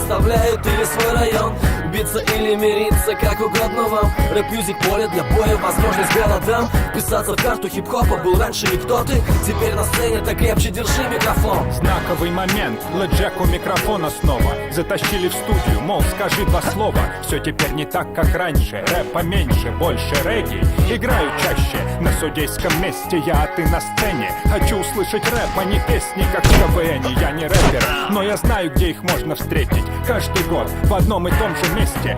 оставляют или свой район. Биться или мириться, как угодно вам. Рэп-мьюзик поле для боя, возможность голодам. Вписаться в карту хип-хопа был раньше никто ты. Теперь на сцене так крепче держи микрофон. Знаковый момент, Леджек у микрофона снова. Затащили в студию, мол, скажи два слова. Все теперь не так, как раньше. Рэпа меньше, больше регги. Играю чаще на судейском месте. Я, а ты на сцене. Хочу услышать рэп, а не песни, как в КВН. Я не рэпер, но я знаю, где их можно встретить. Каждый год в одном и том же месте.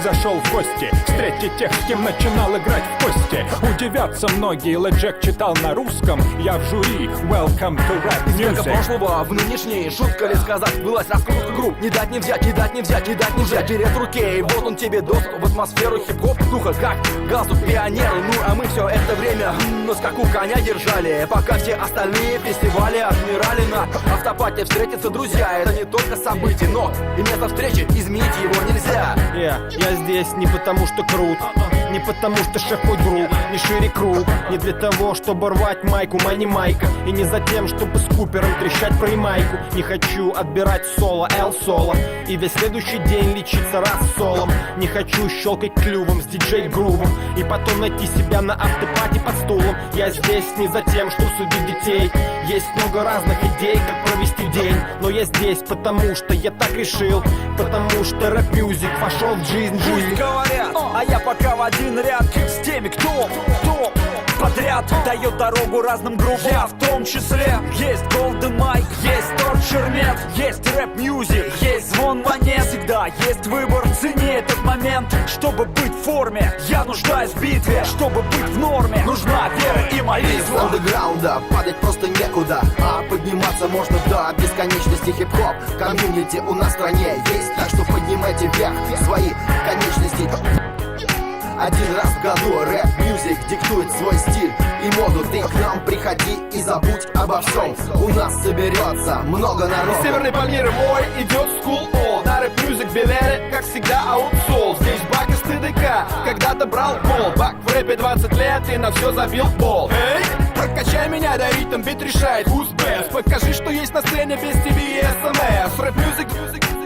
Зашел в гости, встретить тех, с кем начинал играть в кости. Удивятся многие, Леджек читал на русском. Я в жюри, welcome to rap music. Из прошлого в нынешнее, шутка ли сказать, былась раскрутка групп. Не дать не взять, не дать не взять, не дать не взять. Берет руке, и вот он тебе доступ в атмосферу хип-хоп. Духа как галстук пионеру. Ну а мы все это время на скаку коня держали. Пока все остальные фестивали отмирали. На автопате встретятся друзья. Это не только событие, но и место встречи, изменить его нельзя. Я здесь не потому что крут, не потому что шеф мой друг, не шире круг, не для того, чтобы рвать майку, мани майка, и не за тем, чтобы с Купером трещать про майку. Не хочу отбирать соло, L-соло, и весь следующий день лечиться рассолом. Не хочу щелкать клювом с диджей-грувом, и потом найти себя на автопате под стулом. Я здесь не за тем, что судить детей. Есть много разных идей, как провести день, но я здесь потому что я так решил, потому что рэп-мьюзик вошел в жизнь. Пусть говорят, а я пока в один ряд с теми, кто подряд дает дорогу разным группам. Я в том числе. Есть Golden Mike, есть Torture Med, есть рэп-мьюзик, есть звон монет. Всегда есть выбор, цени этот момент. Чтобы быть в форме, я нуждаюсь в битве. Чтобы быть в норме, нужна вера и молитва. Из андеграунда падать просто некуда, а подниматься можно до бесконечности. Хип-хоп, комьюнити у нас в стране есть, так что поднимайте вверх свои конечности. Один раз в году рэп-мьюзик диктует свой стиль и моду. Ты к нам приходи и забудь обо всем. У нас соберется много народу. Из Северной Пальмиры мой идет School All. На рэп-мьюзик билеты, как всегда, аутсол. Здесь Бак из ТДК, когда-то брал пол. Бак в рэпе 20 лет и на все забил пол. Эй, прокачай меня, да ритм бит решает. Who's best? Покажи, что есть на сцене без ТВ и СМС. Рэп-мьюзик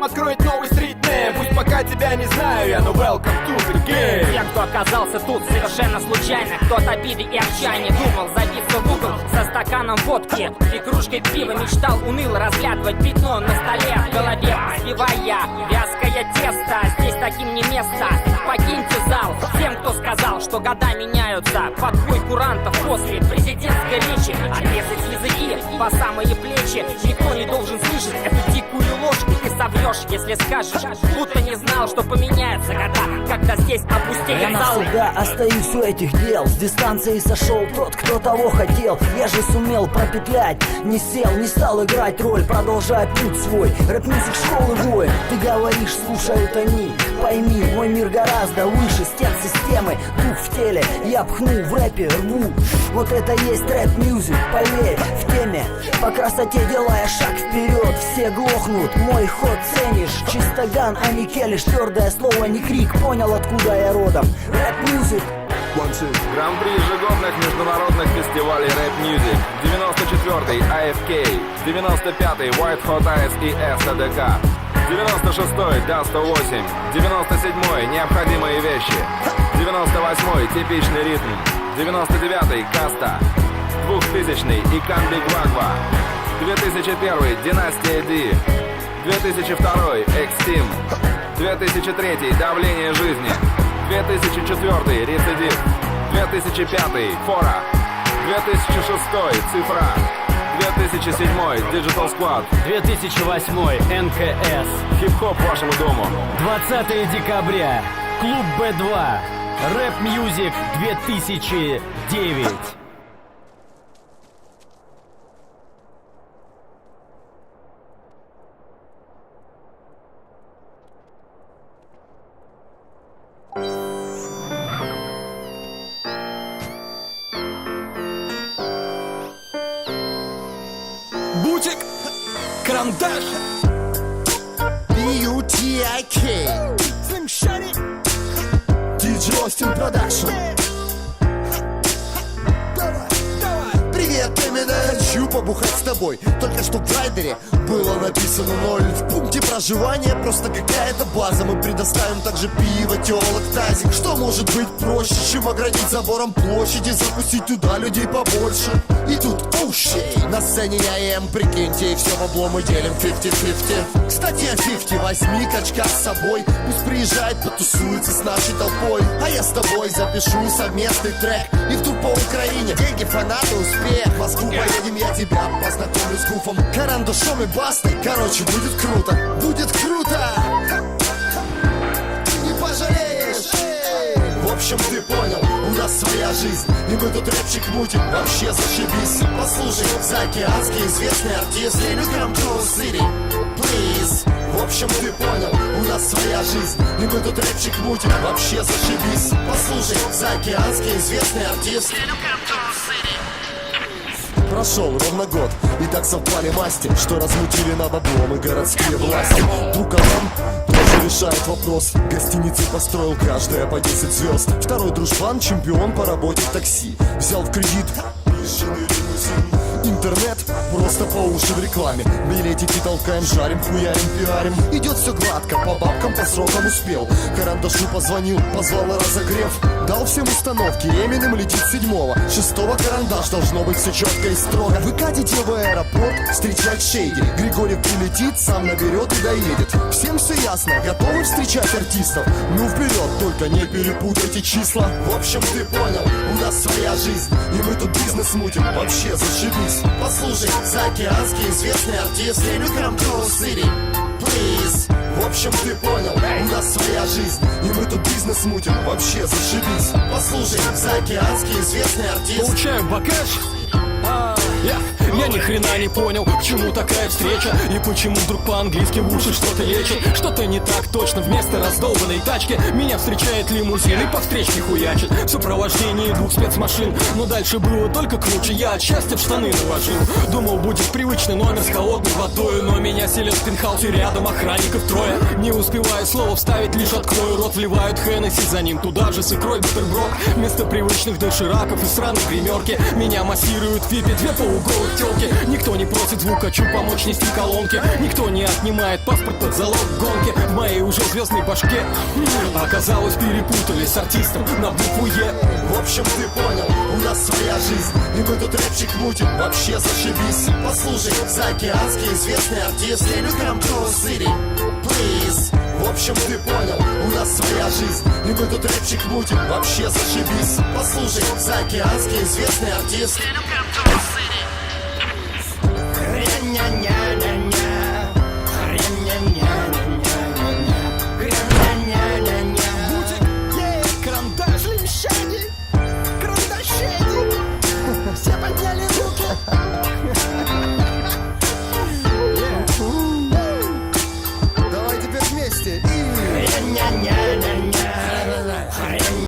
откроет новый стрит-нейм. Пусть пока тебя не знаю я, но welcome to the game. Тем, кто оказался тут совершенно случайно, кто от обиды и отчаяния думал забиться в угол со стаканом водки и кружкой пива, мечтал уныло разглядывать пятно на столе в голове, успевая вязкое тесто. Здесь таким не место, покиньте зал. Тем, кто сказал, что года меняются под бой курантов после президентской речи, отрезать языки по самые плечи. Никто не должен слышать эту дикую ложь, и ты соврешь, если скажешь, будто не знал, что поменяется года, когда здесь опустеет я зал. навсегда остаюсь у этих дел. С дистанции сошел тот, кто того хотел. Я же сумел пропетлять, не сел, не стал играть роль, продолжая путь свой. Рэп-мьюзик школы воин. Ты говоришь, слушают они. Пойми, мой мир гораздо выше стен системы. Дух в теле, я пхну в рэпе, рву. Вот это есть рэп-мьюзик, поверь, в теме. По красоте делая шаг вперед, все глохнут, мой ход ценишь. Чистоган, а не келиш, твердое слово, не крик. Понял, откуда я родом. Рэп-мьюзик. Гран-при ежегодных международных фестивалей Rap Music. 94-й AFK, 95-й White Hot Eyes и SADK, 96-й DA-108, 97-й Необходимые вещи, 98-й Типичный ритм, 99-й Каста, 2000-й Икан Биг Вагва, 2001-й Династия D, 2002-й Экстим, 2003-й Давление жизни, 2004 Рецидив, 2005 Фора, 2006 Цифра, 2007 Digital Squad, 2008 НКС. Хип-хоп вашему дому. 20 декабря. Клуб Б2. Рэп Мьюзик 2009. Бутик, карандаш, B-U-T-I-K DJ Austin Production. Привет, Эминем. Хочу побухать с тобой. Только что в райдере было написано 0. В пункте проживания просто какая-то база. Мы предоставим также пиво, телок, тазик. Что может быть проще, чем оградить забором площади, запустить туда людей побольше? И тут, оу, щей, на сцене я и М, прикиньте, и все бабло мы делим 50-50. Кстати, о 50, возьми качка с собой. Пусть приезжает, потусуется с нашей толпой. А я с тобой запишу совместный трек. И в тур по Украине, деньги, фанаты, успех. В Москву поедем, я тебя познакомлю с Гуфом, Карандашом и Бастой. Короче, будет круто, будет круто. Ты не пожалеешь. В общем, ты понял, у нас своя жизнь, и мы тут рэпчик мутим, вообще зашибись. Послушай, заокеанский известный артист Come to City, please. В общем, ты понял, у нас своя жизнь, и мы тут рэпчик мутим, вообще зашибись. Послушай, заокеанский известный артист Come to City. Прошел ровно год, и так совпали масти, что размутили на бабло мы городские власти. Друг Алан тоже решает вопрос. Гостиницы построил каждая по 10 звезд. Второй дружбан, чемпион по работе в такси. Взял в кредит интернет просто по уши в рекламе. Билетики толкаем, жарим, хуярим, пиарим. Идет все гладко, по бабкам, по срокам успел. Карандашу позвонил, позвал на разогрев. Дал всем установки, Эминем летит 7-го. 6-го карандаш, должно быть все четко и строго. Вы катите в аэропорт, встречать Шейди. Григорьев прилетит, сам наберет и доедет. Всем все ясно, готовы встречать артистов? Ну вперед, только не перепутайте числа. В общем, ты понял, у нас своя жизнь, и мы тут бизнес мутим, вообще зашибись. Послушай, заокеанский известный артист Come to City, please. В общем, ты понял, у нас своя жизнь, и мы тут бизнес мутим, вообще зашибись. Послушай, заокеанский известный артист. Получаю багаж. Я ни хрена не понял, к чему такая встреча. И почему вдруг по-английски в уши что-то лечит. Что-то не так точно, вместо раздолбанной тачки меня встречает лимузин и по встречке хуячит. В сопровождении 2 спецмашин. Но дальше было только круче, я от счастья в штаны наложил. Думал, будет привычный номер с холодной водой, но меня селят в пентхаусе рядом, охранников 3. Не успеваю слово вставить, лишь открою рот. Вливают Хеннесси, за ним туда же с икрой бутерброд. Вместо привычных дошираков и сраной гримерки меня массируют в випе 2 полуголых телки. Никто не просит звукачу помочь нести колонки. Никто не отнимает паспорт под залог гонки. В моей уже звездной башке оказалось, перепутали с артистом на букву Е. В общем, ты понял, у нас своя жизнь, и мы тут рэпчик мутим, вообще зашибись. Послушай, заокеанский известный артист Come to City, please. В общем, ты понял, у нас своя жизнь, и мы тут рэпчик мутим, вообще зашибись. Послушай, заокеанский известный артист Come to City. Карандаш, лимщаги, карандашеги. Все подняли руки.